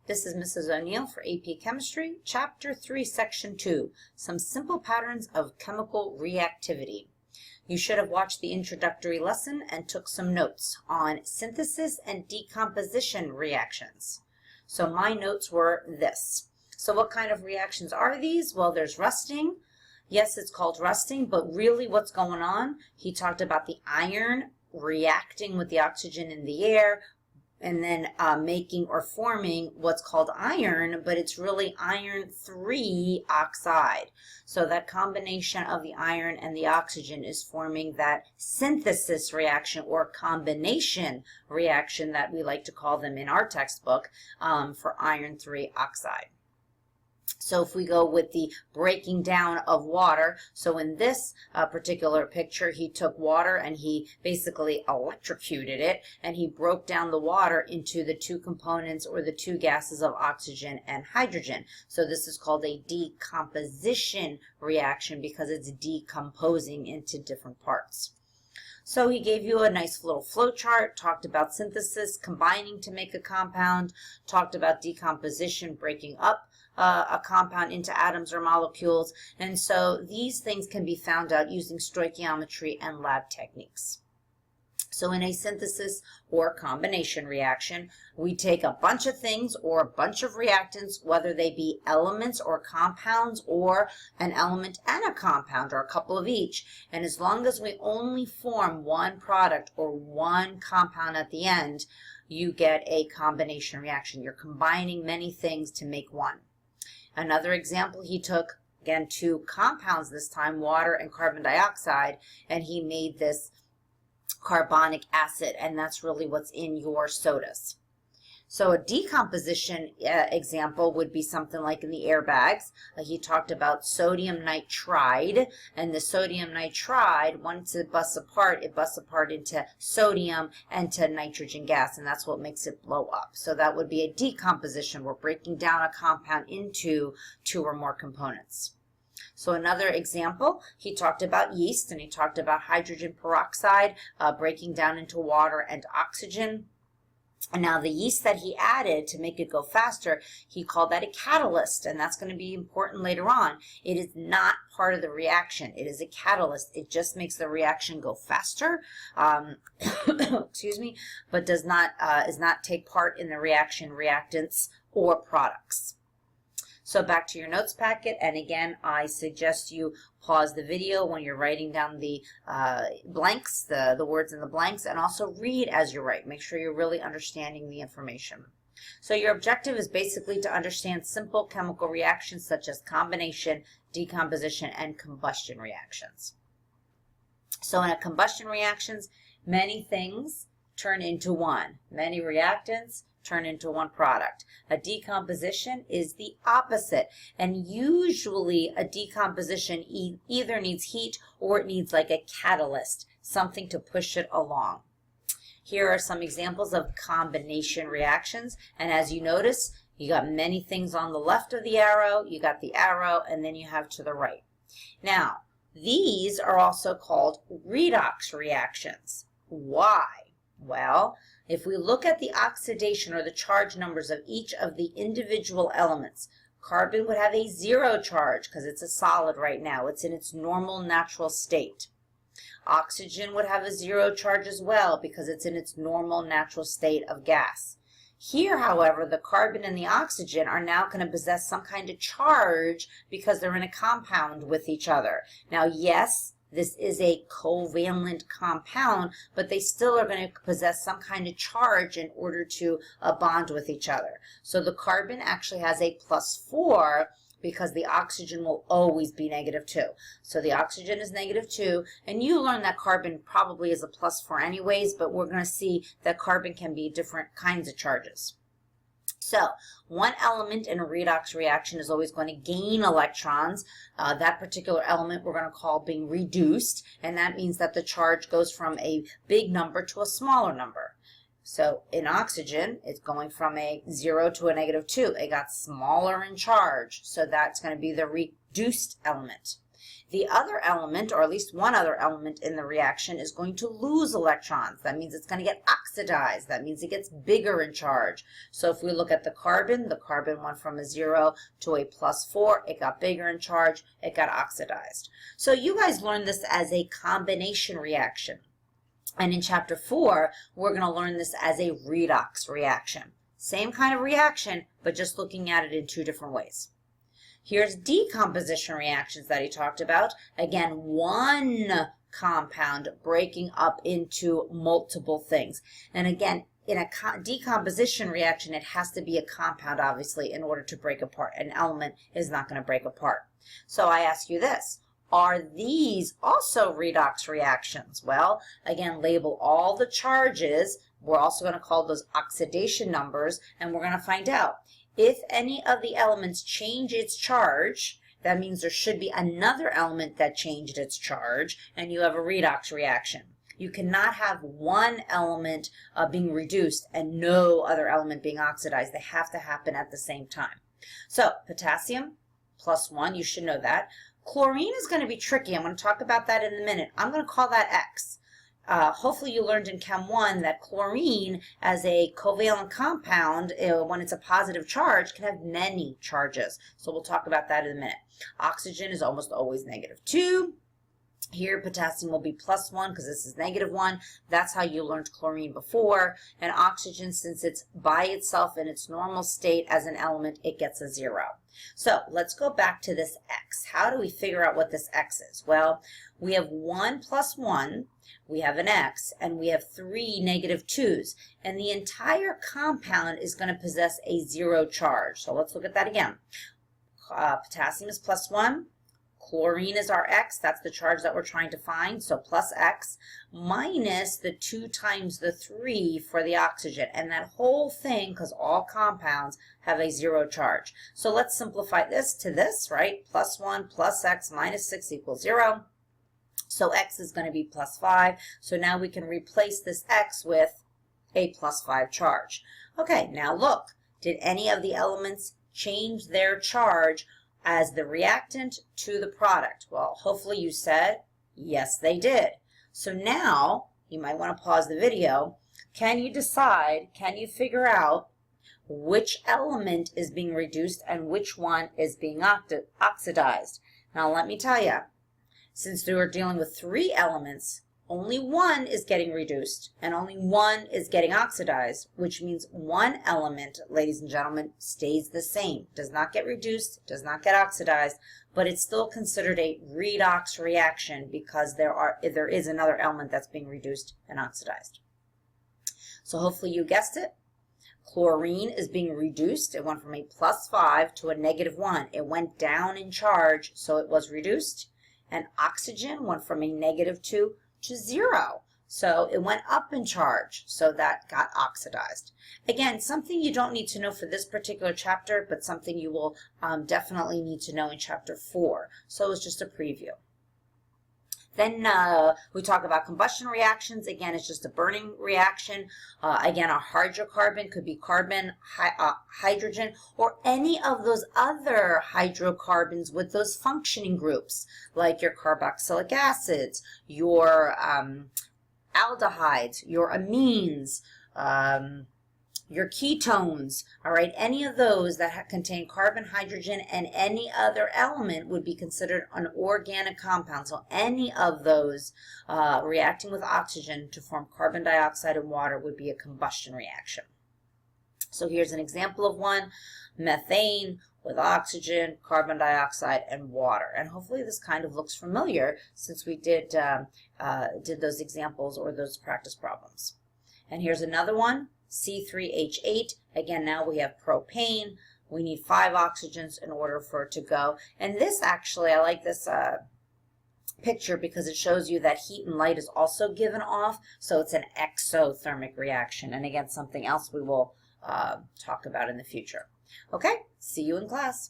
This is Mrs. O'Neill for AP Chemistry, Chapter 3, Section 2, Some Simple Patterns of Chemical Reactivity. You should have watched the introductory lesson and took some notes on synthesis and decomposition reactions. So my notes were this. So what kind of reactions are these? Well, there's rusting. Yes, it's called rusting, but really what's going on? He talked about the iron reacting with the oxygen in the air, and then making or forming what's called iron, but it's really iron 3 oxide. So that combination of the iron and the oxygen is forming that synthesis reaction or combination reaction that we like to call them in our textbook for iron 3 oxide. So if we go with the breaking down of water, so in this particular picture, he took water and he basically electrocuted it, and he broke down the water into the two components or the two gases of oxygen and hydrogen. So this is called a decomposition reaction because it's decomposing into different parts. So he gave you a nice little flow chart, talked about synthesis, combining to make a compound, talked about decomposition, breaking up a compound into atoms or molecules. And so these things can be found out using stoichiometry and lab techniques. So in a synthesis or combination reaction, we take a bunch of things or a bunch of reactants, whether they be elements or compounds or an element and a compound or a couple of each. And as long as we only form one product or one compound at the end, you get a combination reaction. You're combining many things to make one. Another example, he took, again, two compounds this time, water and carbon dioxide, and he made this carbonic acid, and that's really what's in your sodas. So a decomposition example would be something like in the airbags. He talked about sodium nitride, and the sodium nitride, once it busts apart into sodium and to nitrogen gas, and that's what makes it blow up. So that would be a decomposition. We're breaking down a compound into two or more components. So another example, he talked about yeast, and he talked about hydrogen peroxide breaking down into water and oxygen. And now the yeast that he added to make it go faster, he called that a catalyst, and that's going to be important later on. It is not part of the reaction. It is a catalyst. It just makes the reaction go faster, excuse me, but does not take part in the reaction, reactants, or products. So back to your notes packet, and again, I suggest you pause the video when you're writing down the blanks, the words in the blanks, and also read as you write. Make sure you're really understanding the information. So your objective is basically to understand simple chemical reactions such as combination, decomposition, and combustion reactions. So in a combustion reactions, many things turn into one. Many reactants turn into one product. A decomposition is the opposite, and usually a decomposition either needs heat or it needs like a catalyst, something to push it along. Here are some examples of combination reactions, and as you notice, you got many things on the left of the arrow, you got the arrow, and then you have to the right. Now, these are also called redox reactions. Why? Well, if we look at the oxidation or the charge numbers of each of the individual elements, carbon would have a 0 charge because it's a solid right now. It's in its normal natural state. Oxygen would have a 0 charge as well because it's in its normal natural state of gas. Here, however, the carbon and the oxygen are now going to possess some kind of charge because they're in a compound with each other. Now, yes, this is a covalent compound, but they still are going to possess some kind of charge in order to bond with each other. So the carbon actually has a +4 because the oxygen will always be -2. So the oxygen is -2, and you learned that carbon probably is a +4 anyways, but we're going to see that carbon can be different kinds of charges. So one element in a redox reaction is always going to gain electrons. That particular element we're going to call being reduced, and that means that the charge goes from a big number to a smaller number. So in oxygen, it's going from a 0 to a -2. It got smaller in charge, so that's going to be the reduced element. The other element, or at least one other element in the reaction, is going to lose electrons. That means it's going to get oxidized. That means it gets bigger in charge. So if we look at the carbon went from a 0 to a +4. It got bigger in charge. It got oxidized. So you guys learned this as a combination reaction. And in chapter 4, we're going to learn this as a redox reaction. Same kind of reaction, but just looking at it in two different ways. Here's decomposition reactions that he talked about. Again, one compound breaking up into multiple things. And again, in a decomposition reaction, it has to be a compound, obviously, in order to break apart. An element is not going to break apart. So I ask you this. Are these also redox reactions? Well, again, label all the charges. We're also going to call those oxidation numbers, and we're going to find out. If any of the elements change its charge, that means there should be another element that changed its charge, and you have a redox reaction. You cannot have one element being reduced and no other element being oxidized. They have to happen at the same time. So potassium, +1, you should know that. Chlorine is going to be tricky. I'm going to talk about that in a minute. I'm going to call that X. Hopefully you learned in Chem 1 that chlorine as a covalent compound, when it's a positive charge, can have many charges. So we'll talk about that in a minute. Oxygen is almost always -2. Here, potassium will be +1 because this is -1. That's how you learned chlorine before. And oxygen, since it's by itself in its normal state as an element, it gets a 0. So let's go back to this X. How do we figure out what this X is? Well, we have 1 + 1, we have an X, and we have 3 -2s. And the entire compound is going to possess a 0 charge. So let's look at that again. Potassium is +1. Chlorine is our X. That's the charge that we're trying to find. So plus X minus the 2 times the 3 for the oxygen. And that whole thing, because all compounds have a 0 charge. So let's simplify this to this, right? +1 plus X minus 6 equals 0. So X is going to be +5. So now we can replace this X with a +5 charge. Okay, now look. Did any of the elements change their charge as the reactant to the product? Well, hopefully you said, yes, they did. So now, you might want to pause the video. Can you decide, can you figure out which element is being reduced and which one is being oxidized? Now, let me tell you, since we were dealing with 3 elements, only one is getting reduced and only one is getting oxidized, which means one element, ladies and gentlemen, stays the same. Does not get reduced, does not get oxidized, but it's still considered a redox reaction because there is another element that's being reduced and oxidized. So hopefully you guessed it. Chlorine is being reduced. It went from a +5 to a -1. It went down in charge, so it was reduced. And oxygen went from a -2 to 0. So it went up in charge, so that got oxidized. Again, something you don't need to know for this particular chapter, but something you will definitely need to know in chapter 4. So it's just a preview. Then we talk about combustion reactions. Again, it's just a burning reaction. Again, a hydrocarbon could be carbon, hydrogen, or any of those other hydrocarbons with those functioning groups, like your carboxylic acids, your aldehydes, your amines, your ketones, all right, any of those that contain carbon, hydrogen, and any other element would be considered an organic compound. So any of those reacting with oxygen to form carbon dioxide and water would be a combustion reaction. So here's an example of one, methane with oxygen, carbon dioxide, and water. And hopefully this kind of looks familiar since we did those examples or those practice problems. And here's another one. C3H8, again, now we have propane. We need 5 oxygens in order for it to go. And this actually, I like this picture because it shows you that heat and light is also given off. So it's an exothermic reaction. And again, something else we will talk about in the future. Okay, see you in class.